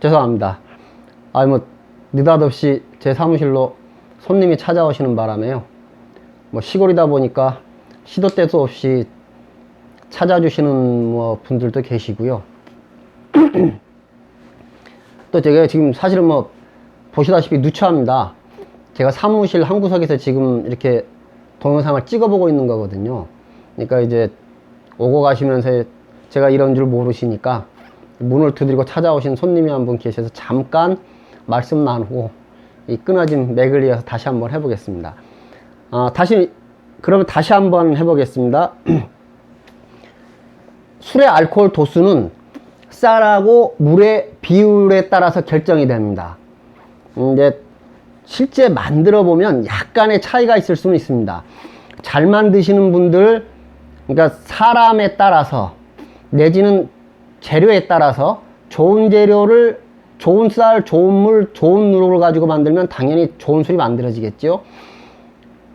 죄송합니다. 느닷없이 제 사무실로 손님이 찾아오시는 바람에요. 시골이다 보니까 시도 때도 없이 찾아주시는 분들도 계시고요. 또 제가 지금 사실은 보시다시피 누추합니다. 제가 사무실 한 구석에서 지금 이렇게 동영상을 찍어보고 있는 거거든요. 그러니까 이제 오고 가시면서 제가 이런 줄 모르시니까 문을 두드리고 찾아오신 손님이 한 분 계셔서 잠깐 말씀 나누고 이 끊어진 맥을 이어서 다시 한번 해보겠습니다. 그러면 다시 한번 해보겠습니다. 술의 알코올 도수는 쌀하고 물의 비율에 따라서 결정이 됩니다. 이제 실제 만들어 보면 약간의 차이가 있을 수는 있습니다. 잘 만드시는 분들, 그러니까 사람에 따라서 내지는 재료에 따라서 좋은 재료를 좋은 쌀, 좋은 물, 좋은 누룩을 가지고 만들면 당연히 좋은 술이 만들어지겠죠.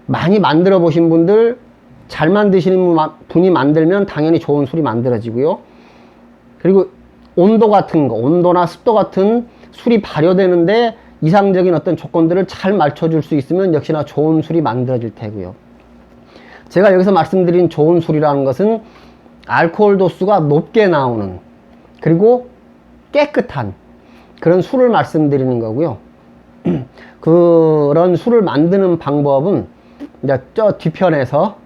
많이 만들어 보신 분들, 잘 만드시는 분이 만들면 당연히 좋은 술이 만들어지고요. 그리고 온도 같은 거, 온도나 습도 같은 술이 발효되는데 이상적인 어떤 조건들을 잘 맞춰줄 수 있으면 역시나 좋은 술이 만들어질 테고요. 제가 여기서 말씀드린 좋은 술이라는 것은 알코올 도수가 높게 나오는, 그리고 깨끗한 그런 술을 말씀드리는 거고요. 그런 술을 만드는 방법은 이제 저 뒤편에서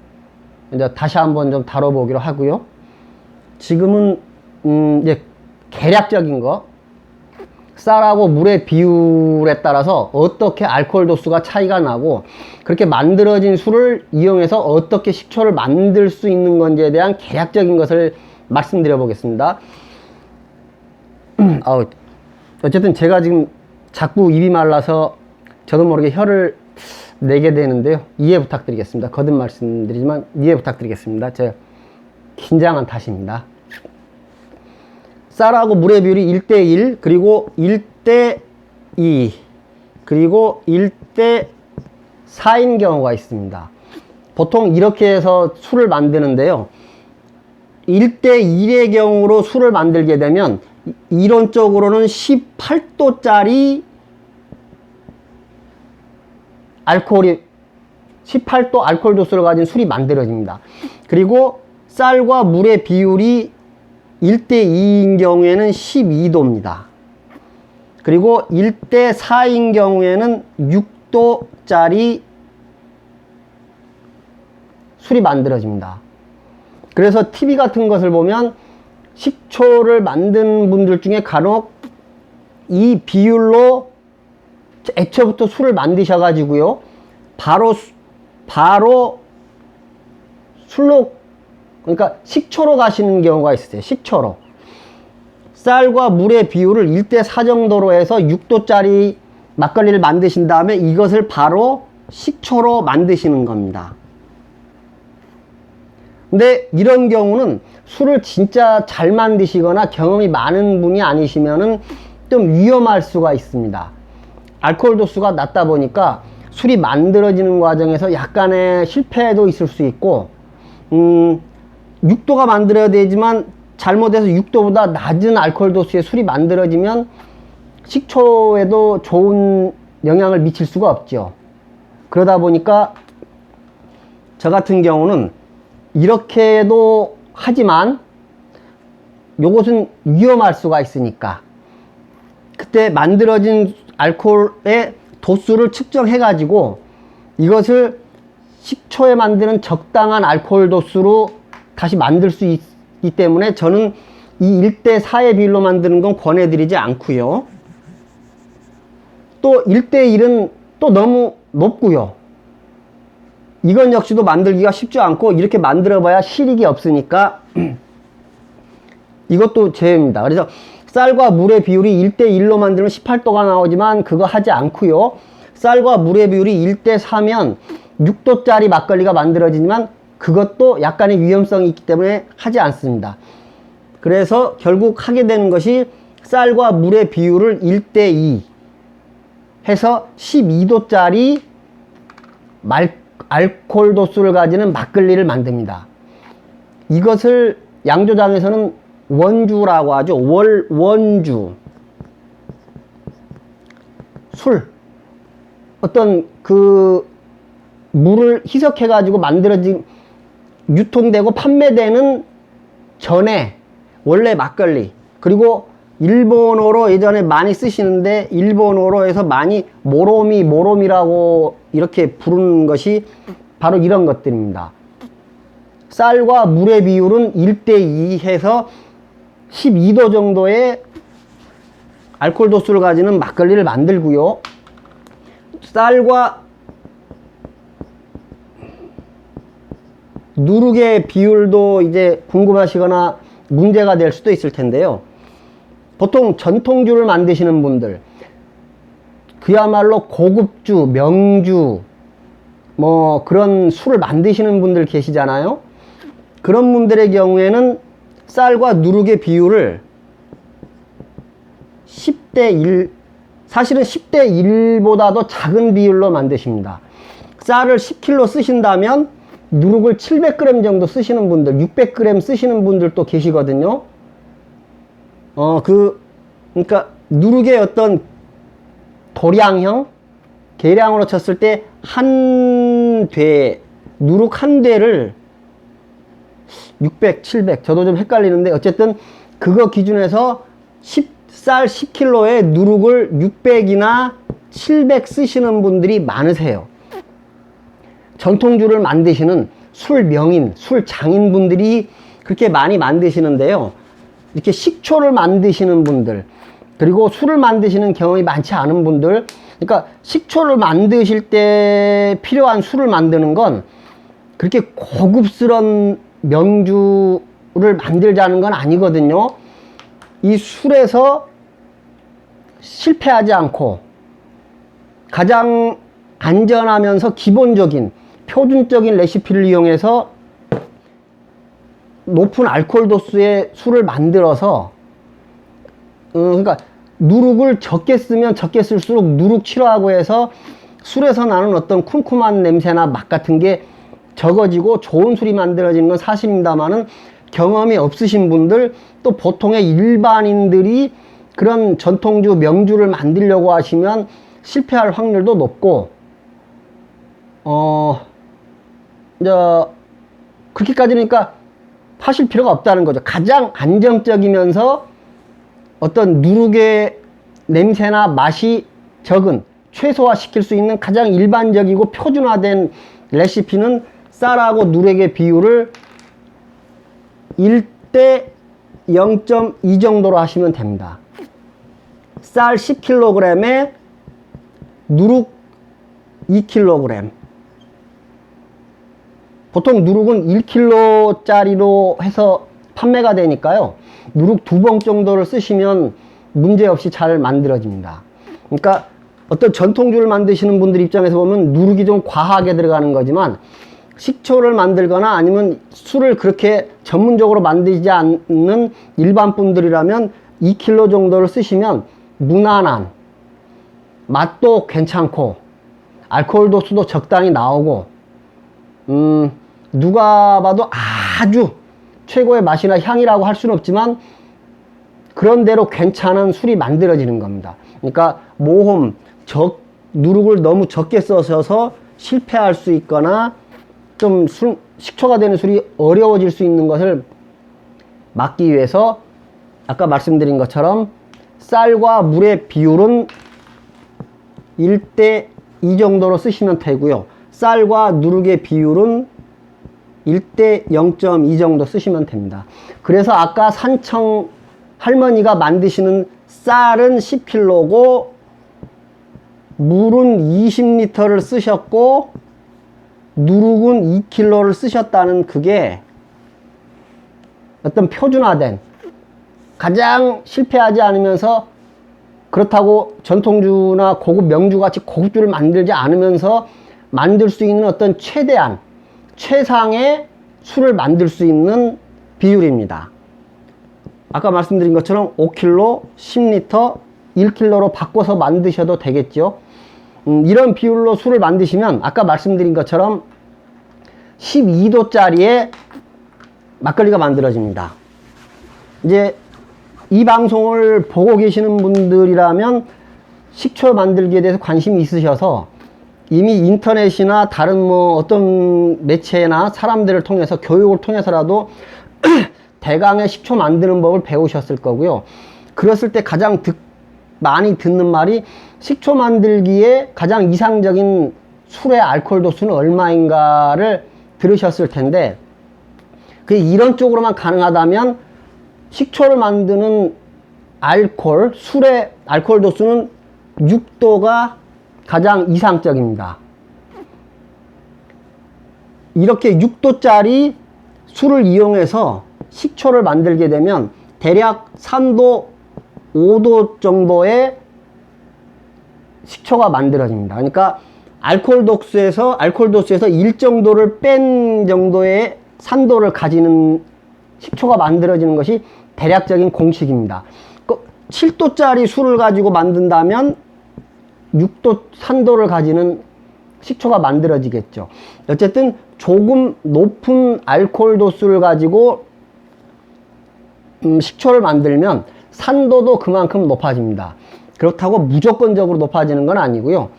이제 다시 한번 좀 다뤄보기로 하고요. 지금은 이제 계략적인 거, 쌀하고 물의 비율에 따라서 어떻게 알코올 도수가 차이가 나고 그렇게 만들어진 술을 이용해서 어떻게 식초를 만들 수 있는 건지에 대한 계략적인 것을 말씀드려 보겠습니다. 어쨌든 제가 지금 자꾸 입이 말라서 저도 모르게 혀를 내게 되는데요. 이해 부탁드리겠습니다. 거듭 말씀드리지만 이해 부탁드리겠습니다. 제가 긴장한 탓입니다. 쌀하고 물의 비율이 1대1, 그리고 1대2, 그리고 1대4인 경우가 있습니다. 보통 이렇게 해서 술을 만드는데요. 1대1의 경우로 술을 만들게 되면 이론적으로는 18도짜리 알코올이 18도 알코올 도수를 가진 술이 만들어집니다. 그리고 쌀과 물의 비율이 1대2인 경우에는 12도입니다. 그리고 1대4인 경우에는 6도짜리 술이 만들어집니다. 그래서 TV 같은 것을 보면 식초를 만든 분들 중에 간혹 이 비율로 애초부터 술을 만드셔가지고요, 바로 술로, 그러니까 식초로 가시는 경우가 있어요. 식초로 쌀과 물의 비율을 1대4 정도로 해서 6도짜리 막걸리를 만드신 다음에 이것을 바로 식초로 만드시는 겁니다. 근데 이런 경우는 술을 진짜 잘 만드시거나 경험이 많은 분이 아니시면은 좀 위험할 수가 있습니다. 알코올 도수가 낮다 보니까 술이 만들어지는 과정에서 약간의 실패도 있을 수 있고, 6도가 만들어야 되지만 잘못해서 6도보다 낮은 알코올 도수의 술이 만들어지면 식초에도 좋은 영향을 미칠 수가 없죠. 그러다 보니까 저 같은 경우는 이렇게도 하지만 요것은 위험할 수가 있으니까 그때 만들어진 알코올의 도수를 측정해 가지고 이것을 식초에 만드는 적당한 알코올 도수로 다시 만들 수 있기 때문에 저는 이 1대4의 비율로 만드는 건 권해드리지 않고요. 또 1대1은 또 너무 높고요. 이건 역시도 만들기가 쉽지 않고 이렇게 만들어 봐야 실익이 없으니까 이것도 제외입니다. 그래서 쌀과 물의 비율이 1대1로 만들면 18도가 나오지만 그거 하지 않고요. 쌀과 물의 비율이 1대4면 6도짜리 막걸리가 만들어지지만 그것도 약간의 위험성이 있기 때문에 하지 않습니다. 그래서 결국 하게 되는 것이 쌀과 물의 비율을 1대2 해서 12도짜리 알코올 도수를 가지는 막걸리를 만듭니다. 이것을 양조장에서는 원주라고 하죠. 원주. 술, 어떤 그 물을 희석해 가지고 만들어진, 유통되고 판매되는 전에 원래 막걸리, 그리고 일본어로 예전에 많이 쓰시는데 일본어로 해서 많이 모로미라고 이렇게 부르는 것이 바로 이런 것들입니다. 쌀과 물의 비율은 1대2 해서 12도 정도의 알코올 도수를 가지는 막걸리를 만들고요. 쌀과 누룩의 비율도 이제 궁금하시거나 문제가 될 수도 있을 텐데요. 보통 전통주를 만드시는 분들, 그야말로 고급주, 명주, 뭐 그런 술을 만드시는 분들 계시잖아요. 그런 분들의 경우에는 쌀과 누룩의 비율을 10대1, 사실은 10대1보다도 작은 비율로 만드십니다. 쌀을 10kg 쓰신다면 누룩을 700g 정도 쓰시는 분들, 600g 쓰시는 분들도 계시거든요. 그러니까 누룩의 어떤 도량형, 계량으로 쳤을 때 누룩 한 대를 600, 700, 저도 좀 헷갈리는데 어쨌든 그거 기준에서 쌀 10kg에 누룩을 600이나 700 쓰시는 분들이 많으세요. 전통주를 만드시는 술 명인, 술 장인분들이 그렇게 많이 만드시는데요. 이렇게 식초를 만드시는 분들, 그리고 술을 만드시는 경험이 많지 않은 분들, 그러니까 식초를 만드실 때 필요한 술을 만드는 건 그렇게 고급스러운 명주를 만들자는 건 아니거든요. 이 술에서 실패하지 않고 가장 안전하면서 기본적인 표준적인 레시피를 이용해서 높은 알코올 도수의 술을 만들어서 그러니까 누룩을 적게 쓰면 적게 쓸수록 누룩 치료하고 해서 술에서 나는 어떤 쿰쿰한 냄새나 맛 같은 게 적어지고 좋은 술이 만들어지는 건 사실입니다만은, 경험이 없으신 분들, 또 보통의 일반인들이 그런 전통주, 명주를 만들려고 하시면 실패할 확률도 높고, 그렇게까지니까 그러니까 하실 필요가 없다는 거죠. 가장 안정적이면서 어떤 누룩의 냄새나 맛이 적은, 최소화시킬 수 있는 가장 일반적이고 표준화된 레시피는 쌀하고 누룩의 비율을 1대 0.2 정도로 하시면 됩니다. 쌀 10kg에 누룩 2kg. 보통 누룩은 1kg짜리로 해서 판매가 되니까요. 누룩 2봉 정도를 쓰시면 문제없이 잘 만들어집니다. 그러니까 어떤 전통주를 만드시는 분들 입장에서 보면 누룩이 좀 과하게 들어가는 거지만, 식초를 만들거나 아니면 술을 그렇게 전문적으로 만들지 않는 일반 분들이라면 2kg 정도를 쓰시면 무난한, 맛도 괜찮고 알코올 도수도 적당히 나오고, 누가 봐도 아주 최고의 맛이나 향이라고 할 수는 없지만 그런대로 괜찮은 술이 만들어지는 겁니다. 그러니까 모험, 누룩을 너무 적게 써서 실패할 수 있거나 좀 식초가 되는 술이 어려워질 수 있는 것을 막기 위해서 아까 말씀드린 것처럼 쌀과 물의 비율은 1대2 정도로 쓰시면 되고요. 쌀과 누룩의 비율은 1대 0.2 정도 쓰시면 됩니다. 그래서 아까 산청 할머니가 만드시는 쌀은 10kg고 물은 20L를 쓰셨고 누룩은 2kg를 쓰셨다는, 그게 어떤 표준화된, 가장 실패하지 않으면서, 그렇다고 전통주나 고급 명주 같이 고급주를 만들지 않으면서 만들 수 있는 어떤 최대한, 최상의 술을 만들 수 있는 비율입니다. 아까 말씀드린 것처럼 5kg, 10L, 1kg로 바꿔서 만드셔도 되겠죠. 이런 비율로 술을 만드시면 아까 말씀드린 것처럼 12도짜리의 막걸리가 만들어집니다. 이제 이 방송을 보고 계시는 분들이라면 식초 만들기에 대해서 관심이 있으셔서 이미 인터넷이나 다른 뭐 어떤 매체나 사람들을 통해서 교육을 통해서라도 대강의 식초 만드는 법을 배우셨을 거고요. 그랬을 때 가장 많이 듣는 말이 식초 만들기에 가장 이상적인 술의 알코올 도수는 얼마인가를 들으셨을 텐데, 이런 쪽으로만 가능하다면 식초를 만드는 술의 알코올 도수는 6도가 가장 이상적입니다. 이렇게 6도짜리 술을 이용해서 식초를 만들게 되면 대략 3도, 5도 정도의 식초가 만들어집니다. 그러니까 알코올 도수에서 1 정도를 뺀 정도의 산도를 가지는 식초가 만들어지는 것이 대략적인 공식입니다. 7도짜리 술을 가지고 만든다면 6도 산도를 가지는 식초가 만들어지겠죠. 어쨌든 조금 높은 알코올 도수를 가지고 식초를 만들면 산도도 그만큼 높아집니다. 그렇다고 무조건적으로 높아지는 건 아니고요.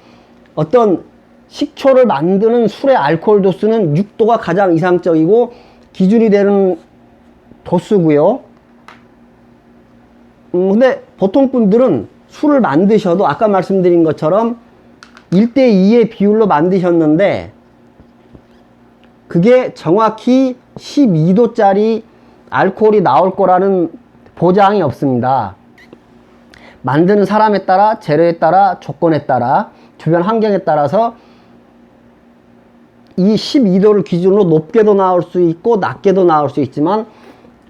어떤 식초를 만드는 술의 알코올 도수는 6도가 가장 이상적이고 기준이 되는 도수고요. 근데 보통 분들은 술을 만드셔도 아까 말씀드린 것처럼 1대2의 비율로 만드셨는데 그게 정확히 12도짜리 알코올이 나올 거라는 보장이 없습니다. 만드는 사람에 따라, 재료에 따라, 조건에 따라, 주변 환경에 따라서 이 12도를 기준으로 높게도 나올 수 있고 낮게도 나올 수 있지만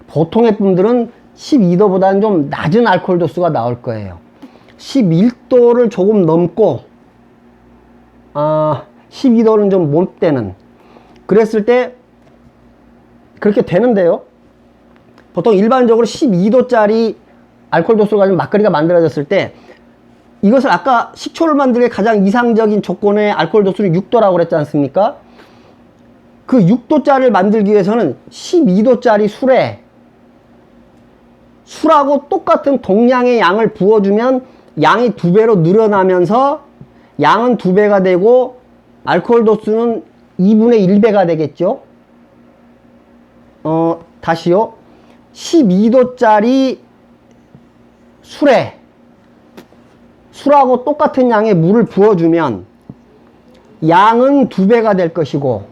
보통의 분들은 12도보다는 좀 낮은 알코올 도수가 나올 거예요. 11도를 조금 넘고 12도는 좀 못 되는, 그랬을 때 그렇게 되는데요. 보통 일반적으로 12도짜리 알코올 도수를 가지고 막걸리가 만들어졌을 때 이것을 아까 식초를 만들기 가장 이상적인 조건의 알코올 도수는 6도라고 그랬지 않습니까? 그 6도짜리를 만들기 위해서는 12도짜리 술하고 똑같은 동량의 양을 부어주면 양이 2배로 늘어나면서 양은 2배가 되고 알코올 도수는 2분의 1배가 되겠죠. 다시요. 12도짜리 술하고 똑같은 양의 물을 부어주면 양은 2배가 될 것이고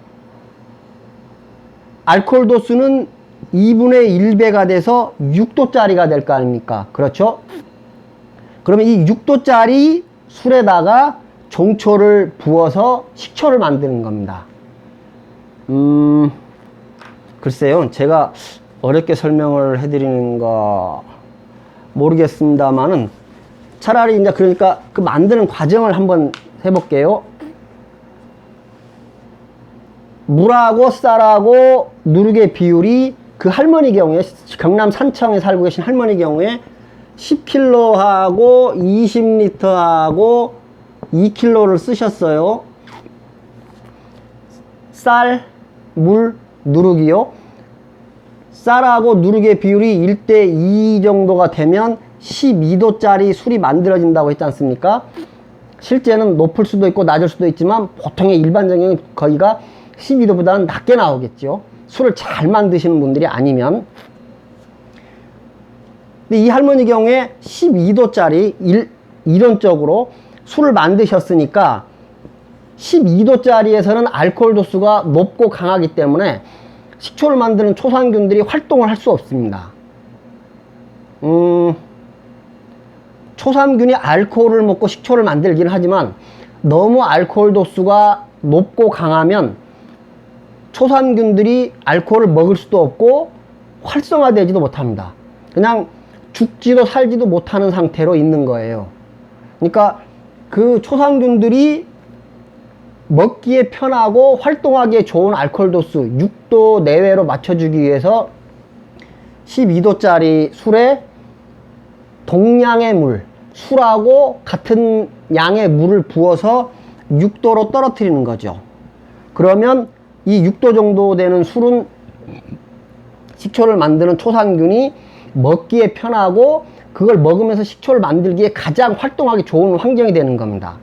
알코올 도수는 2분의 1배가 돼서 6도짜리가 될 거 아닙니까? 그렇죠? 그러면 이 6도짜리 술에다가 종초를 부어서 식초를 만드는 겁니다. 글쎄요, 제가 어렵게 설명을 해드리는가 모르겠습니다만은 차라리 이제 그러니까 그 만드는 과정을 한번 해볼게요. 물하고 쌀하고 누룩의 비율이 그 할머니 경우에, 경남 산청에 살고 계신 할머니 경우에 10kg하고 20L하고 2kg를 쓰셨어요. 쌀, 물, 누룩이요. 쌀하고 누룩의 비율이 1대2 정도가 되면 12도짜리 술이 만들어진다고 했지 않습니까? 실제는 높을 수도 있고 낮을 수도 있지만 보통의 일반적인 거기가 12도보다는 낮게 나오겠죠. 술을 잘 만드시는 분들이 아니면. 근데 이 할머니 경우에 12도짜리 이론적으로 술을 만드셨으니까 12도짜리에서는 알코올 도수가 높고 강하기 때문에 식초를 만드는 초산균들이 활동을 할 수 없습니다. 초산균이 알코올을 먹고 식초를 만들긴 하지만 너무 알코올 도수가 높고 강하면 초산균들이 알코올을 먹을 수도 없고 활성화되지도 못합니다. 그냥 죽지도 살지도 못하는 상태로 있는 거예요. 그러니까 그 초산균들이 먹기에 편하고 활동하기에 좋은 알코올 도수 6도 내외로 맞춰주기 위해서 12도짜리 술에 동량의 물, 술하고 같은 양의 물을 부어서 6도로 떨어뜨리는 거죠. 그러면 이 6도 정도 되는 술은 식초를 만드는 초산균이 먹기에 편하고 그걸 먹으면서 식초를 만들기에 가장 활동하기 좋은 환경이 되는 겁니다.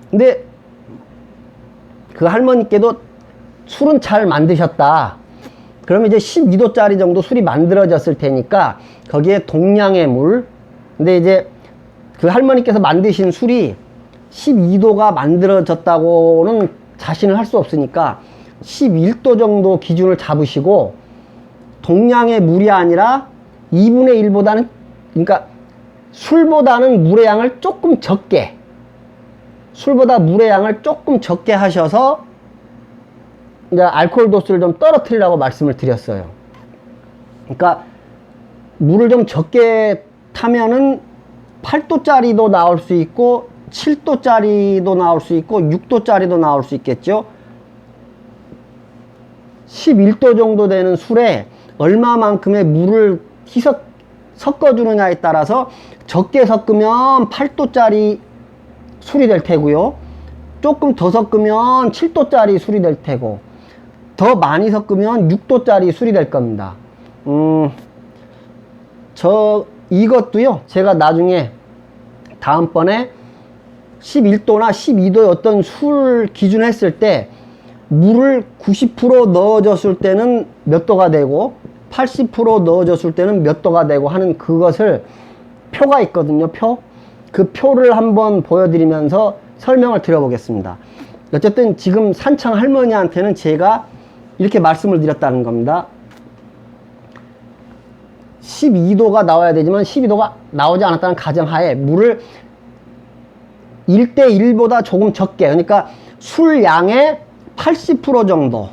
근데 그 할머니께도 술은 잘 만드셨다. 그러면 이제 12도짜리 정도 술이 만들어졌을 테니까 거기에 동량의 물, 근데 이제 그 할머니께서 만드신 술이 12도가 만들어졌다고는 자신을 할 수 없으니까 11도 정도 기준을 잡으시고 동량의 물이 아니라 2분의 1보다는, 그러니까 술보다는 물의 양을 조금 적게, 술보다 물의 양을 조금 적게 하셔서 이제 알코올 도수를 좀 떨어뜨리라고 말씀을 드렸어요. 그러니까 물을 좀 적게 타면은 8도짜리도 나올 수 있고 7도짜리도 나올 수 있고 6도짜리도 나올 수 있겠죠. 11도 정도 되는 술에 얼마만큼의 물을 섞어주느냐에 따라서 적게 섞으면 8도짜리 술이 될 테고요. 조금 더 섞으면 7도짜리 술이 될 테고, 더 많이 섞으면 6도짜리 술이 될 겁니다. 이것도요, 제가 나중에 다음번에 11도나 12도의 어떤 술 기준 했을 때 물을 90% 넣어줬을 때는 몇 도가 되고 80% 넣어줬을 때는 몇 도가 되고 하는 그것을 표가 있거든요. 그 표를 한번 보여드리면서 설명을 드려보겠습니다. 어쨌든 지금 산청 할머니한테는 제가 이렇게 말씀을 드렸다는 겁니다. 12도가 나와야 되지만 12도가 나오지 않았다는 가정하에 물을 1대1보다 조금 적게, 그러니까 술량의 80% 정도,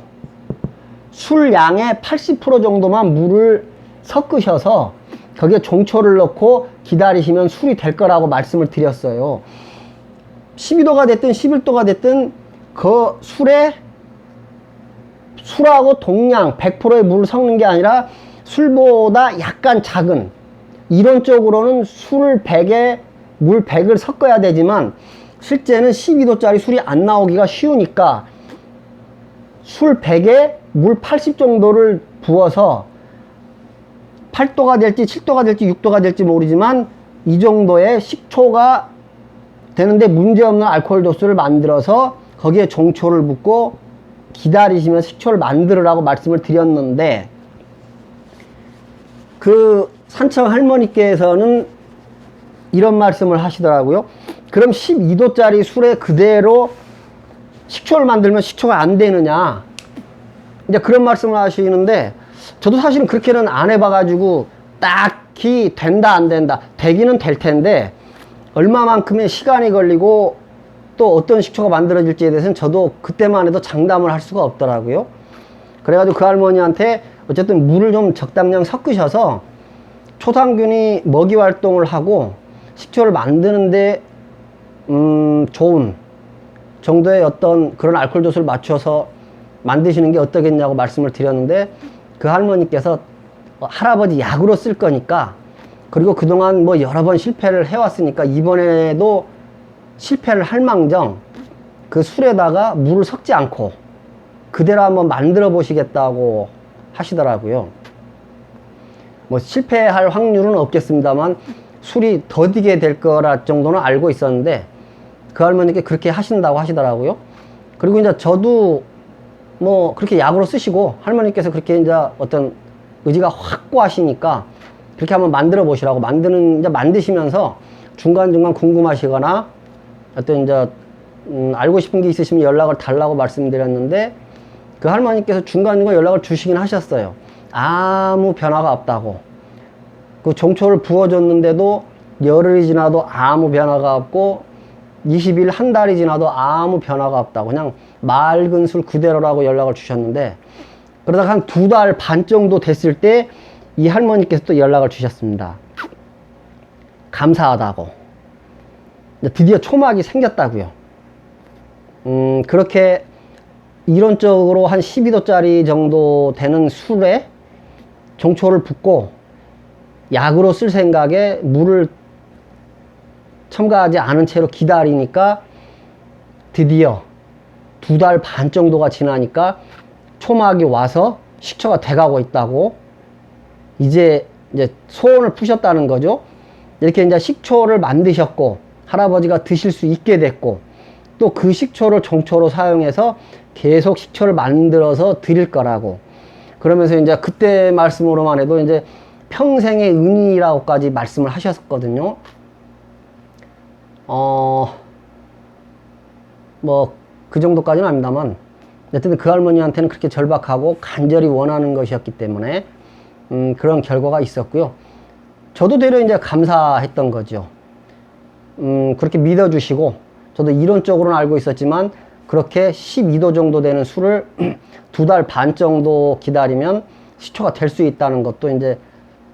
술량의 80% 정도만 물을 섞으셔서 거기에 종초를 넣고 기다리시면 술이 될 거라고 말씀을 드렸어요. 12도가 됐든 11도가 됐든 그 술하고 동량 100%의 물을 섞는 게 아니라 술보다 약간 작은, 이론적으로는 술 100에 물 100을 섞어야 되지만 실제는 12도짜리 술이 안 나오기가 쉬우니까 술 100에 물 80 정도를 부어서 8도가 될지 7도가 될지 6도가 될지 모르지만 이 정도의 식초가 되는데 문제없는 알코올 도수를 만들어서 거기에 종초를 붓고 기다리시면 식초를 만들으라고 말씀을 드렸는데, 그 산청 할머니께서는 이런 말씀을 하시더라고요. 그럼 12도짜리 술에 그대로 식초를 만들면 식초가 안 되느냐, 이제 그런 말씀을 하시는데, 저도 사실은 그렇게는 안 해봐가지고 딱히 된다 안 된다, 되기는 될 텐데 얼마만큼의 시간이 걸리고 또 어떤 식초가 만들어질지에 대해서는 저도 그때만 해도 장담을 할 수가 없더라고요. 그래가지고 그 할머니한테 어쨌든 물을 좀 적당량 섞으셔서 초상균이 먹이 활동을 하고 식초를 만드는데 좋은 정도의 어떤 그런 알코올 도수를 맞춰서 만드시는 게 어떠겠냐고 말씀을 드렸는데, 그 할머니께서 할아버지 약으로 쓸 거니까, 그리고 그동안 뭐 여러 번 실패를 해왔으니까 이번에도 실패를 할 망정 그 술에다가 물을 섞지 않고 그대로 한번 만들어 보시겠다고 하시더라고요. 뭐 실패할 확률은 없겠습니다만 술이 더디게 될 거라 정도는 알고 있었는데 그 할머니께 그렇게 하신다고 하시더라고요. 그리고 이제 저도 뭐 그렇게 약으로 쓰시고 할머니께서 그렇게 이제 어떤 의지가 확고하시니까 그렇게 한번 만들어 보시라고, 이제 만드시면서 중간중간 궁금하시거나 어떤 이제 알고 싶은 게 있으시면 연락을 달라고 말씀드렸는데, 그 할머니께서 중간중간 연락을 주시긴 하셨어요. 아무 변화가 없다고. 그 종초를 부어줬는데도 열흘이 지나도 아무 변화가 없고 20일 한 달이 지나도 아무 변화가 없다고, 그냥 맑은 술 그대로라고 연락을 주셨는데, 그러다가 한 2달 반 정도 됐을 때 이 할머니께서 또 연락을 주셨습니다. 감사하다고. 드디어 초막이 생겼다고요. 그렇게 이론적으로 한 12도짜리 정도 되는 술에 종초를 붓고 약으로 쓸 생각에 물을 첨가하지 않은 채로 기다리니까 드디어 2달 반 정도가 지나니까 초막이 와서 식초가 돼가고 있다고, 이제 이제 소원을 푸셨다는 거죠. 이렇게 이제 식초를 만드셨고 할아버지가 드실 수 있게 됐고 또 그 식초를 종초로 사용해서 계속 식초를 만들어서 드릴 거라고. 그러면서 이제 그때 말씀으로만 해도 이제 평생의 은이라고까지 말씀을 하셨거든요. 뭐 그 정도까지는 아닙니다만 어쨌든 그 할머니한테는 그렇게 절박하고 간절히 원하는 것이었기 때문에 그런 결과가 있었고요. 저도 되려 이제 감사했던 거죠. 그렇게 믿어주시고 저도 이론적으로는 알고 있었지만 그렇게 12도 정도 되는 술을 2달 반 정도 기다리면 식초가 될 수 있다는 것도 이제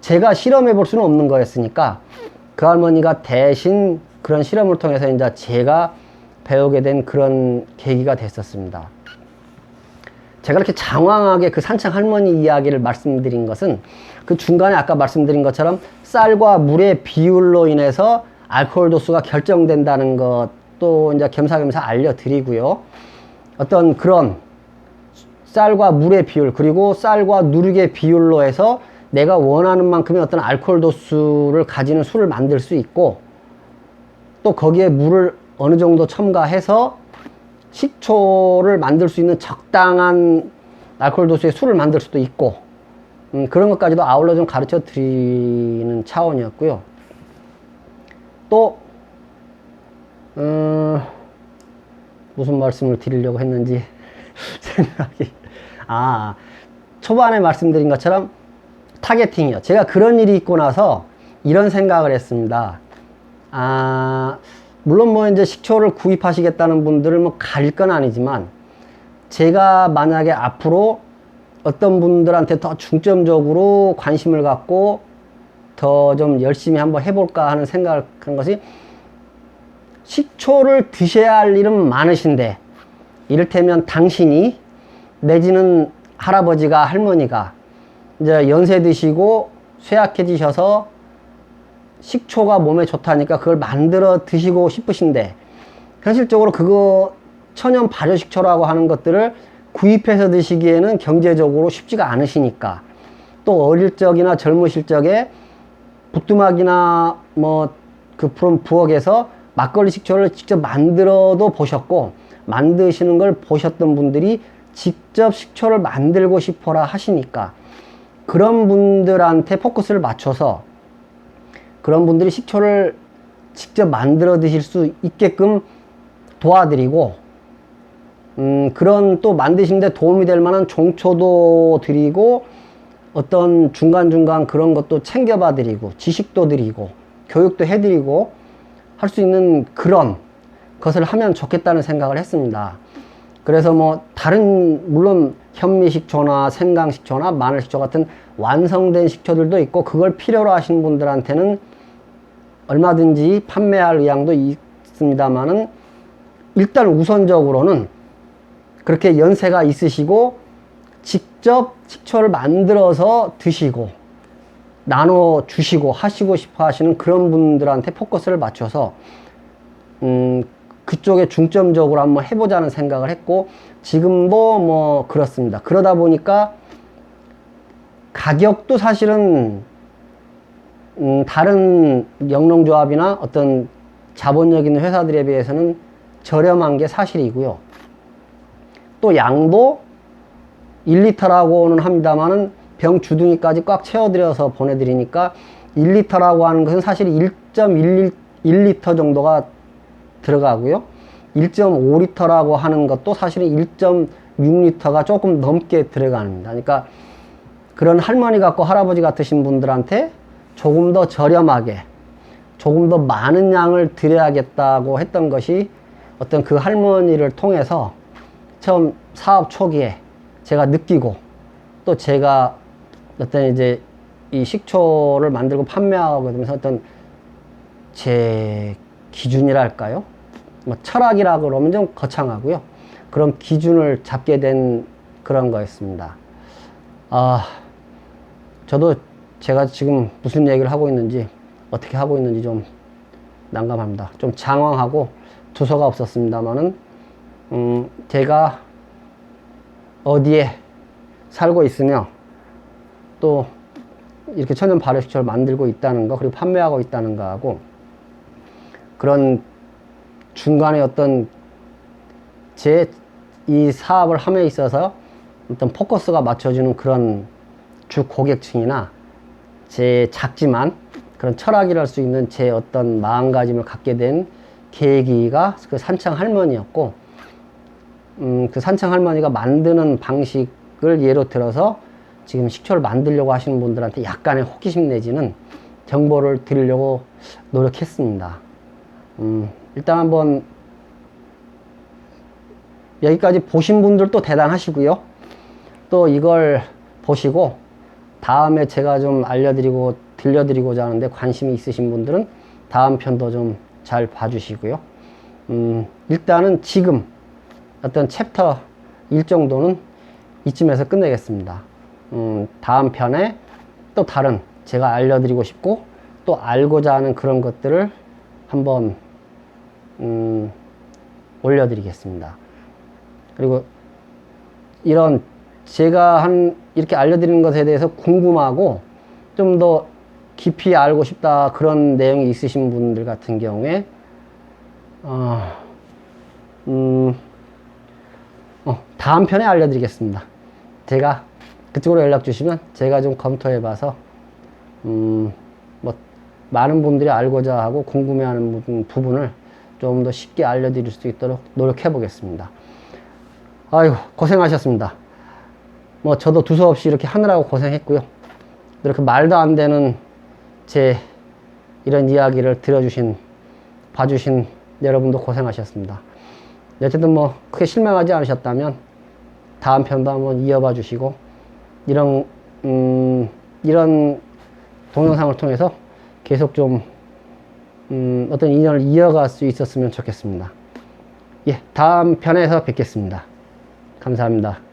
제가 실험해 볼 수는 없는 거였으니까 그 할머니가 대신 그런 실험을 통해서 이제 제가 배우게 된 그런 계기가 됐었습니다. 제가 이렇게 장황하게 그 산책 할머니 이야기를 말씀드린 것은 그 중간에 아까 말씀드린 것처럼 쌀과 물의 비율로 인해서 알코올 도수가 결정된다는 것도 이제 겸사겸사 알려드리고요. 어떤 그런 쌀과 물의 비율 그리고 쌀과 누룩의 비율로 해서 내가 원하는 만큼의 어떤 알코올 도수를 가지는 술을 만들 수 있고 또 거기에 물을 어느 정도 첨가해서 식초를 만들 수 있는 적당한 알코올 도수의 술을 만들 수도 있고 그런 것까지도 아울러 좀 가르쳐 드리는 차원이었고요. 또 무슨 말씀을 드리려고 했는지 생각이 초반에 말씀드린 것처럼 타겟팅이요. 제가 그런 일이 있고 나서 이런 생각을 했습니다. 물론 뭐 이제 식초를 구입하시겠다는 분들을 뭐 가릴 건 아니지만 제가 만약에 앞으로 어떤 분들한테 더 중점적으로 관심을 갖고 더 좀 열심히 한번 해볼까 하는 생각을 한 것이 식초를 드셔야 할 일은 많으신데 이를테면 당신이 내지는 할아버지가 할머니가 이제 연세 드시고 쇠약해지셔서 식초가 몸에 좋다니까 그걸 만들어 드시고 싶으신데 현실적으로 그거 천연 발효식초라고 하는 것들을 구입해서 드시기에는 경제적으로 쉽지가 않으시니까 또 어릴 적이나 젊으실 적에 부뚜막이나 뭐 그 부엌에서 막걸리 식초를 직접 만들어도 보셨고 만드시는 걸 보셨던 분들이 직접 식초를 만들고 싶어라 하시니까 그런 분들한테 포커스를 맞춰서 그런 분들이 식초를 직접 만들어 드실 수 있게끔 도와드리고 그런 또 만드시는데 도움이 될 만한 종초도 드리고 어떤 중간중간 그런 것도 챙겨봐 드리고 지식도 드리고 교육도 해드리고 할 수 있는 그런 것을 하면 좋겠다는 생각을 했습니다. 그래서 뭐 다른 물론 현미식초나 생강식초나 마늘식초 같은 완성된 식초들도 있고 그걸 필요로 하시는 분들한테는 얼마든지 판매할 의향도 있습니다만은 일단 우선적으로는 그렇게 연세가 있으시고 직접 식초를 만들어서 드시고 나눠 주시고 하시고 싶어 하시는 그런 분들한테 포커스를 맞춰서 그쪽에 중점적으로 한번 해보자는 생각을 했고 지금도 뭐 그렇습니다. 그러다 보니까 가격도 사실은 다른 영농조합이나 어떤 자본력 있는 회사들에 비해서는 저렴한 게 사실이고요. 또 양도 1리터라고는 합니다만은 병 주둥이까지 꽉 채워드려서 보내드리니까 1리터라고 하는 것은 사실 1.1리터 정도가 들어가고요. 1.5리터라고 하는 것도 사실은 1.6리터가 조금 넘게 들어갑니다. 그러니까 그런 할머니 같고 할아버지 같으신 분들한테 조금 더 저렴하게 조금 더 많은 양을 드려야겠다고 했던 것이 어떤 그 할머니를 통해서 처음 사업 초기에 제가 느끼고 또 제가 어떤 이제 이 식초를 만들고 판매하고 되면서 어떤 제 기준이랄까요? 뭐 철학이라고 그러면 좀 거창하고요. 그런 기준을 잡게 된 그런 거였습니다. 저도 제가 지금 무슨 얘기를 하고 있는지 어떻게 하고 있는지 좀 난감합니다. 좀 장황하고 두서가 없었습니다만은 제가 어디에 살고 있으며 또 이렇게 천연 발효식초를 만들고 있다는 거, 그리고 판매하고 있다는 거하고, 그런 중간에 어떤 이 사업을 함에 있어서 어떤 포커스가 맞춰주는 그런 주 고객층이나 제 작지만 그런 철학이랄 수 있는 제 어떤 마음가짐을 갖게 된 계기가 그 산청 할머니였고, 그 산청 할머니가 만드는 방식을 예로 들어서 지금 식초를 만들려고 하시는 분들한테 약간의 호기심 내지는 정보를 드리려고 노력했습니다. 일단 한번 여기까지 보신 분들도 대단하시고요. 또 이걸 보시고 다음에 제가 좀 들려드리고자 하는데 관심이 있으신 분들은 다음 편도 좀 잘 봐주시고요. 일단은 지금 어떤 챕터 1 정도는 이쯤에서 끝내겠습니다. 다음 편에 또 다른 제가 알려드리고 싶고 또 알고자 하는 그런 것들을 한번 올려드리겠습니다. 그리고 이런 제가 이렇게 알려드리는 것에 대해서 궁금하고 좀 더 깊이 알고 싶다 그런 내용이 있으신 분들 같은 경우에 다음 편에 알려드리겠습니다. 제가 그쪽으로 연락 주시면 제가 좀 검토해 봐서 뭐 많은 분들이 알고자 하고 궁금해하는 부분을 좀 더 쉽게 알려드릴 수 있도록 노력해 보겠습니다. 아유, 고생하셨습니다. 뭐 저도 두서없이 이렇게 하느라고 고생했고요. 이렇게 말도 안 되는 제 이런 이야기를 봐주신 여러분도 고생하셨습니다. 어쨌든 뭐 크게 실망하지 않으셨다면 다음 편도 한번 이어봐 주시고 이런 동영상을 통해서 계속 좀 어떤 인연을 이어갈 수 있었으면 좋겠습니다. 예, 다음 편에서 뵙겠습니다. 감사합니다.